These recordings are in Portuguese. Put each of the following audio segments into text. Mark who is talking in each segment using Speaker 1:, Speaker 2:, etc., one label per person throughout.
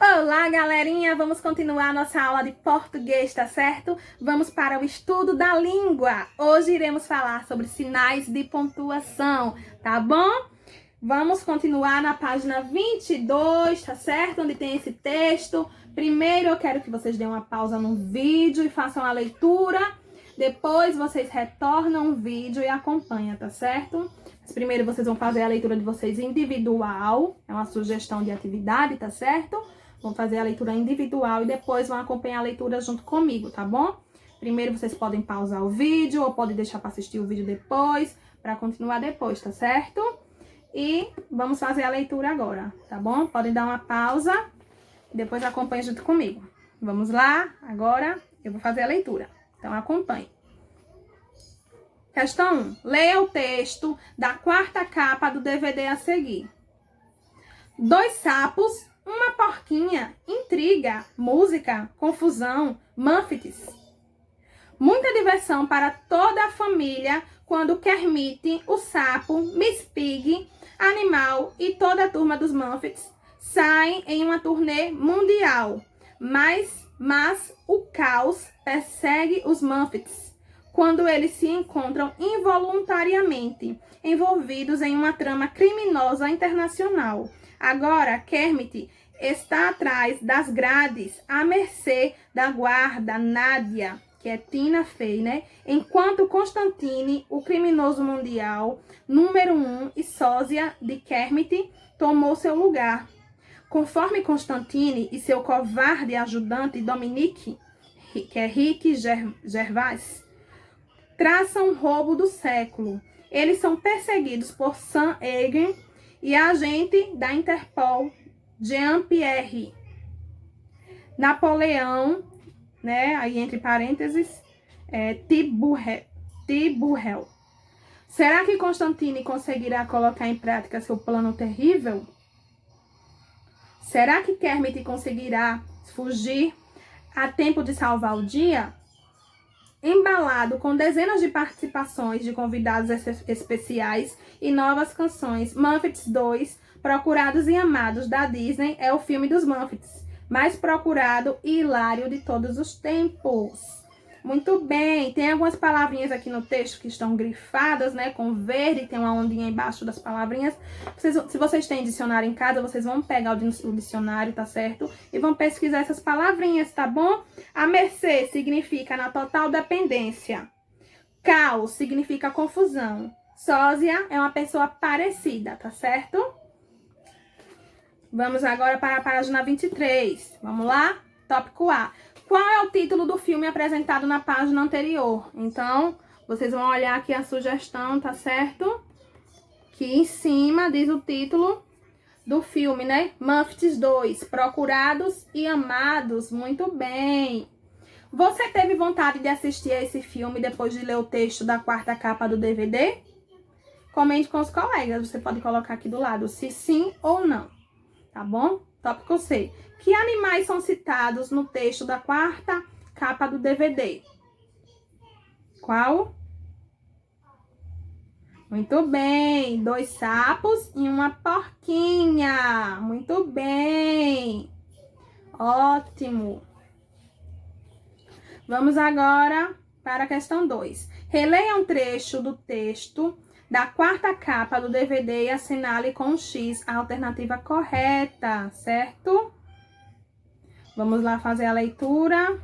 Speaker 1: Olá, galerinha! Vamos continuar nossa aula de português, tá certo? Vamos para o estudo da língua. Hoje iremos falar sobre sinais de pontuação, tá bom? Vamos continuar na página 22, tá certo? Onde tem esse texto. Primeiro eu quero que vocês dêem uma pausa no vídeo e façam a leitura. Depois vocês retornam o vídeo e acompanham, tá certo? Mas primeiro vocês vão fazer a leitura de vocês individual. É uma sugestão de atividade, tá certo? Vão fazer a leitura individual e depois vão acompanhar a leitura junto comigo, tá bom? Primeiro vocês podem pausar o vídeo ou podem deixar para assistir o vídeo depois, para continuar depois, tá certo? E vamos fazer a leitura agora, tá bom? Podem dar uma pausa e depois acompanhem junto comigo. Vamos lá? Agora eu vou fazer a leitura, então acompanhe. Questão 1. Leia o texto da quarta capa do DVD a seguir. 2 sapos, uma porquinha, intriga, música, confusão, Muffets. Muita diversão para toda a família quando Kermit, o sapo, Miss Piggy, Animal e toda a turma dos Muffets saem em uma turnê mundial. Mas o caos persegue os Muffets quando eles se encontram involuntariamente envolvidos em uma trama criminosa internacional. Agora, Kermit está atrás das grades, à mercê da guarda Nádia, que é Tina Fey, né? Enquanto Constantine, o criminoso mundial, número 1 e sósia de Kermit, tomou seu lugar. Conforme Constantine e seu covarde ajudante Dominique, que é Rick Gervais, traçam o roubo do século. Eles são perseguidos por Sam Egan e a agente da Interpol, Jean-Pierre. Napoleão, né, aí entre parênteses, Tiburrel. Será que Constantine conseguirá colocar em prática seu plano terrível? Será que Kermit conseguirá fugir a tempo de salvar o dia? Embalado com dezenas de participações de convidados especiais e novas canções, Muppets 2, Procurados e Amados da Disney, é o filme dos Muppets, mais procurado e hilário de todos os tempos. Muito bem, tem algumas palavrinhas aqui no texto que estão grifadas, né, com verde, tem uma ondinha embaixo das palavrinhas. Se vocês têm dicionário em casa, vocês vão pegar o dicionário, tá certo? E vão pesquisar essas palavrinhas, tá bom? A mercê significa na total dependência. Caos significa confusão. Sósia é uma pessoa parecida, tá certo? Vamos agora para a página 23. Vamos lá? Tópico A. Qual é o título do filme apresentado na página anterior? Então, vocês vão olhar aqui a sugestão, tá certo? Que em cima diz o título do filme, né? Muppets 2, Procurados e Amados. Muito bem. Você teve vontade de assistir a esse filme depois de ler o texto da quarta capa do DVD? Comente com os colegas. Você pode colocar aqui do lado se sim ou não. Tá bom? Tópico C. Que animais são citados no texto da quarta capa do DVD? Qual? Muito bem. 2 sapos e uma porquinha. Muito bem. Ótimo. Vamos agora para a questão 2. Releia um trecho do texto da quarta capa do DVD e assinale com um X a alternativa correta, certo? Vamos lá fazer a leitura.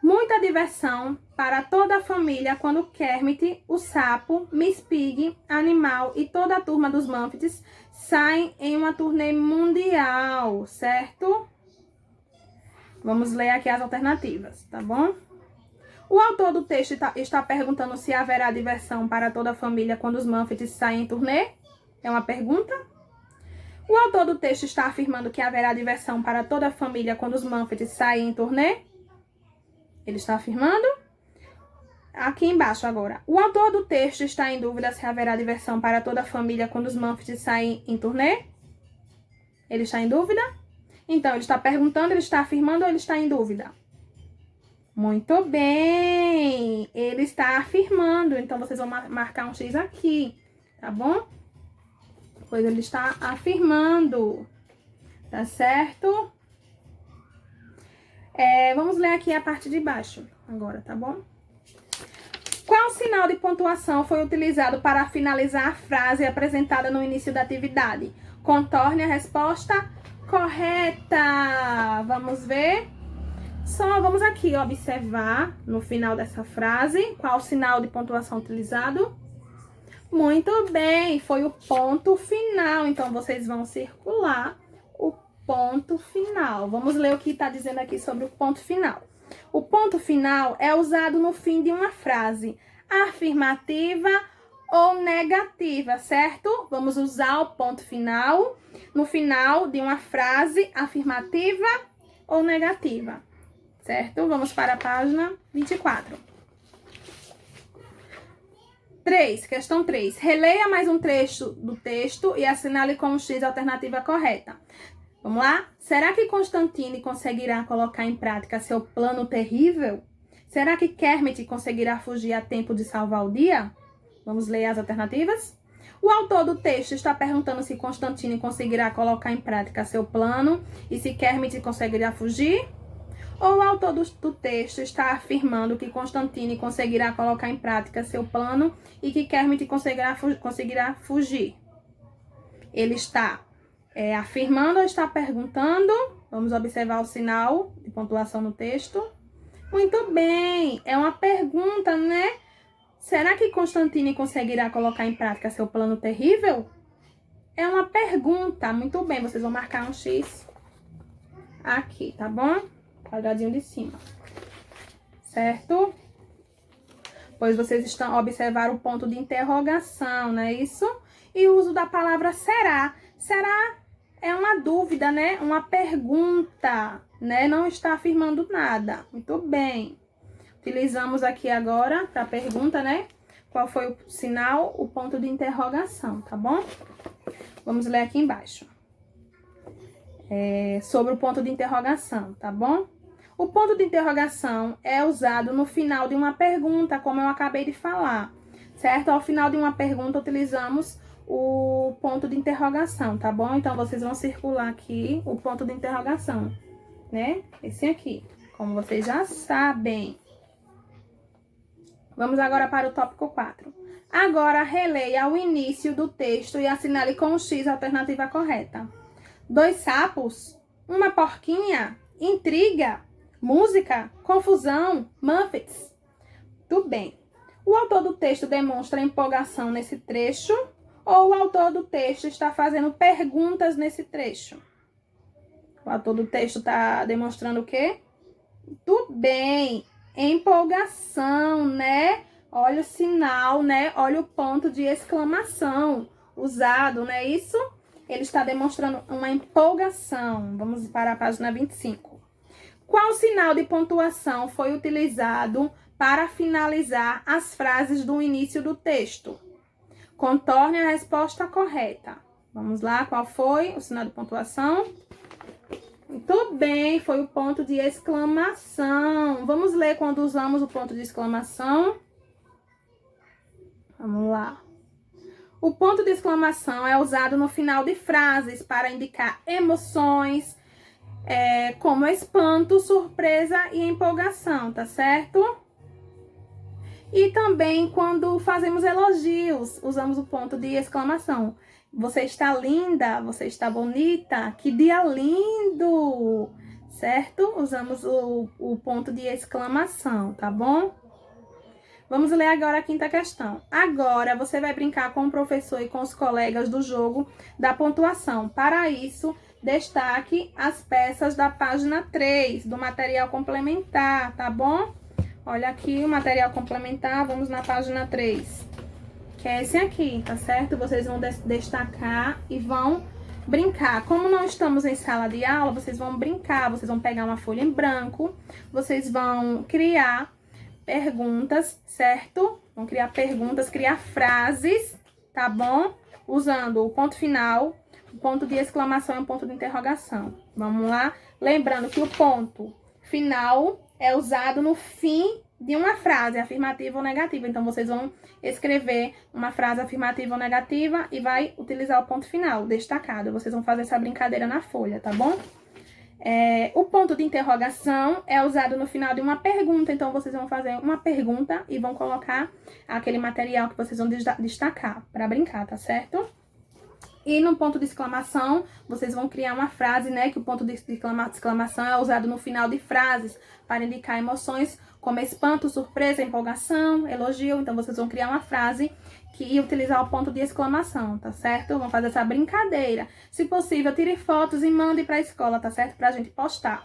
Speaker 1: Muita diversão para toda a família quando Kermit, o sapo, Miss Piggy, Animal e toda a turma dos Muppets saem em uma turnê mundial, certo? Vamos ler aqui as alternativas, tá bom? O autor do texto está perguntando se haverá diversão para toda a família quando os Muppets saem em turnê? É uma pergunta? O autor do texto está afirmando que haverá diversão para toda a família quando os Muppets saem em turnê? Ele está afirmando? Aqui embaixo agora. O autor do texto está em dúvida se haverá diversão para toda a família quando os Muppets saem em turnê? Ele está em dúvida? Então, ele está perguntando, ele está afirmando ou ele está em dúvida? Muito bem! Ele está afirmando. Então, vocês vão marcar um X aqui, tá bom? Pois ele está afirmando. Tá certo? Vamos ler aqui a parte de baixo agora, tá bom? Qual sinal de pontuação foi utilizado para finalizar a frase apresentada no início da atividade? Contorne a resposta correta. Vamos ver? Só vamos aqui observar no final dessa frase qual o sinal de pontuação utilizado. Muito bem, foi o ponto final. Então, vocês vão circular o ponto final. Vamos ler o que está dizendo aqui sobre o ponto final. O ponto final é usado no fim de uma frase afirmativa ou negativa, certo? Vamos usar o ponto final no final de uma frase afirmativa ou negativa, certo? Vamos para a página 24. 3, questão 3. Releia mais um trecho do texto e assinale com um X a alternativa correta. Vamos lá? Será que Constantine conseguirá colocar em prática seu plano terrível? Será que Kermit conseguirá fugir a tempo de salvar o dia? Vamos ler as alternativas? O autor do texto está perguntando se Constantine conseguirá colocar em prática seu plano e se Kermit conseguirá fugir? Ou o autor do texto está afirmando que Constantine conseguirá colocar em prática seu plano e que Kermit conseguirá fugir? Ele está afirmando ou está perguntando? Vamos observar o sinal de pontuação no texto. Muito bem, é uma pergunta, né? Será que Constantine conseguirá colocar em prática seu plano terrível? É uma pergunta. Muito bem, vocês vão marcar um X aqui, tá bom? Quadradinho de cima. Certo? Pois vocês observaram o ponto de interrogação, não é isso? E o uso da palavra será. Será é uma dúvida, né? Uma pergunta, né? Não está afirmando nada. Muito bem. Utilizamos aqui agora para a pergunta, né? Qual foi o sinal? O ponto de interrogação, tá bom? Vamos ler aqui embaixo. Sobre o ponto de interrogação, tá bom? O ponto de interrogação é usado no final de uma pergunta, como eu acabei de falar, certo? Ao final de uma pergunta, utilizamos o ponto de interrogação, tá bom? Então, vocês vão circular aqui o ponto de interrogação, né? Esse aqui, como vocês já sabem. Vamos agora para o tópico 4. Agora, releia o início do texto e assinale com o X a alternativa correta. 2 sapos, uma porquinha, intriga, música, confusão, Muppets. Tudo bem. O autor do texto demonstra empolgação nesse trecho ou o autor do texto está fazendo perguntas nesse trecho? O autor do texto está demonstrando o quê? Tudo bem. Empolgação, né? Olha o sinal, né? Olha o ponto de exclamação usado, não é isso? Ele está demonstrando uma empolgação. Vamos para a página 25. Qual sinal de pontuação foi utilizado para finalizar as frases do início do texto? Contorne a resposta correta. Vamos lá, qual foi o sinal de pontuação? Muito bem, foi o ponto de exclamação. Vamos ler quando usamos o ponto de exclamação. Vamos lá. O ponto de exclamação é usado no final de frases para indicar emoções, como espanto, surpresa e empolgação, tá certo? E também quando fazemos elogios, usamos o ponto de exclamação. Você está linda, você está bonita, que dia lindo, certo? Usamos o ponto de exclamação, tá bom? Vamos ler agora a 5ª questão. Agora, você vai brincar com o professor e com os colegas do jogo da pontuação. Para isso, destaque as peças da página 3 do material complementar, tá bom? Olha aqui o material complementar, vamos na página 3. Que é esse aqui, tá certo? Vocês vão destacar e vão brincar. Como não estamos em sala de aula, vocês vão brincar, vocês vão pegar uma folha em branco, vocês vão criar perguntas, certo? Vão criar perguntas, criar frases, tá bom? Usando o ponto final, o ponto de exclamação e o ponto de interrogação. Vamos lá? Lembrando que o ponto final é usado no fim de uma frase afirmativa ou negativa. Então, vocês vão escrever uma frase afirmativa ou negativa e vai utilizar o ponto final, destacado. Vocês vão fazer essa brincadeira na folha, tá bom? O ponto de interrogação é usado no final de uma pergunta. Então, vocês vão fazer uma pergunta e vão colocar aquele material que vocês vão destacar para brincar, tá certo? E no ponto de exclamação, vocês vão criar uma frase, né? Que o ponto de exclamação é usado no final de frases para indicar emoções como espanto, surpresa, empolgação, elogio. Então, vocês vão criar uma frase que utilizar o ponto de exclamação, tá certo? Vamos fazer essa brincadeira. Se possível, tire fotos e mande para a escola, tá certo? Pra gente postar.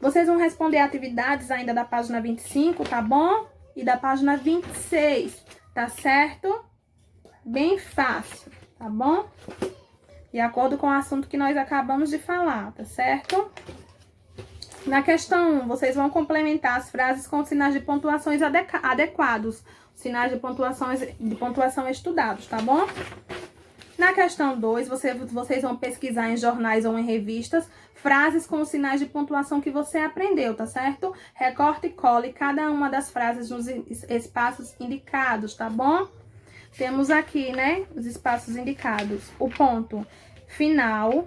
Speaker 1: Vocês vão responder atividades ainda da página 25, tá bom? E da página 26, tá certo? Bem fácil, tá bom? De acordo com o assunto que nós acabamos de falar, tá certo? Na questão 1, vocês vão complementar as frases com sinais de pontuações adequados. Sinais de pontuação estudados, tá bom? Na questão 2, vocês vão pesquisar em jornais ou em revistas frases com os sinais de pontuação que você aprendeu, tá certo? Recorte e cole cada uma das frases nos espaços indicados, tá bom? Temos aqui, né, os espaços indicados. O ponto final,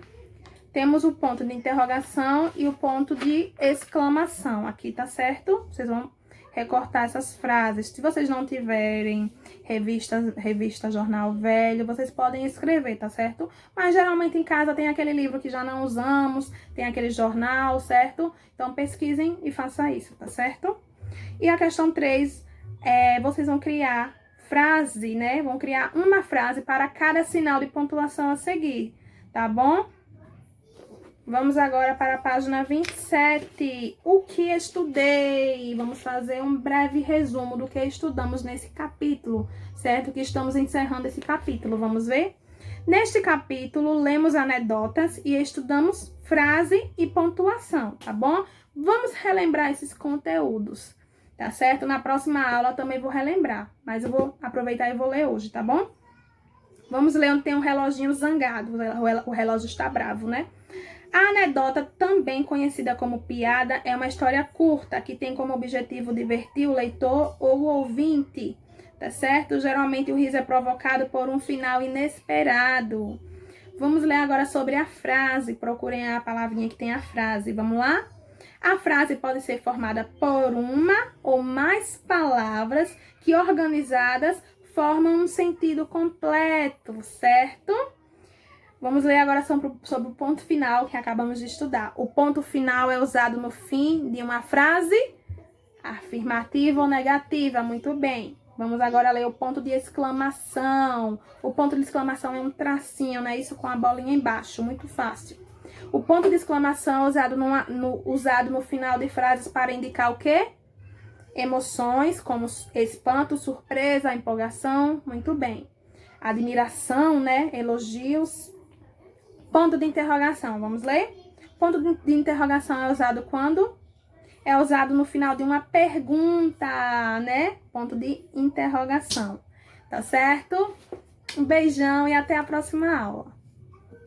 Speaker 1: temos o ponto de interrogação e o ponto de exclamação. Aqui, tá certo? Vocês vão recortar essas frases. Se vocês não tiverem revista jornal velho, vocês podem escrever, tá certo? Mas geralmente em casa tem aquele livro que já não usamos, tem aquele jornal, certo? Então pesquisem e façam isso, tá certo? E a questão 3, vocês vão criar frase, né? Vão criar uma frase para cada sinal de pontuação a seguir, tá bom? Vamos agora para a página 27. O que estudei? Vamos fazer um breve resumo do que estudamos nesse capítulo, certo? Que estamos encerrando esse capítulo, vamos ver? Neste capítulo, lemos anedotas e estudamos frase e pontuação, tá bom? Vamos relembrar esses conteúdos, tá certo? Na próxima aula também vou relembrar, mas eu vou aproveitar e vou ler hoje, tá bom? Vamos ler onde tem um reloginho zangado, o relógio está bravo, né? A anedota, também conhecida como piada, é uma história curta que tem como objetivo divertir o leitor ou o ouvinte, tá certo? Geralmente o riso é provocado por um final inesperado. Vamos ler agora sobre a frase. Procurem a palavrinha que tem a frase. Vamos lá? A frase pode ser formada por uma ou mais palavras que, organizadas, formam um sentido completo, certo? Vamos ler agora sobre o ponto final que acabamos de estudar. O ponto final é usado no fim de uma frase afirmativa ou negativa. Muito bem. Vamos agora ler o ponto de exclamação. O ponto de exclamação é um tracinho, né? Isso com a bolinha embaixo. Muito fácil. O ponto de exclamação é usado no final de frases para indicar o quê? Emoções, como espanto, surpresa, empolgação. Muito bem. Admiração, né? Elogios. Ponto de interrogação, vamos ler? Ponto de interrogação é usado quando? É usado no final de uma pergunta, né? Ponto de interrogação, tá certo? Um beijão e até a próxima aula.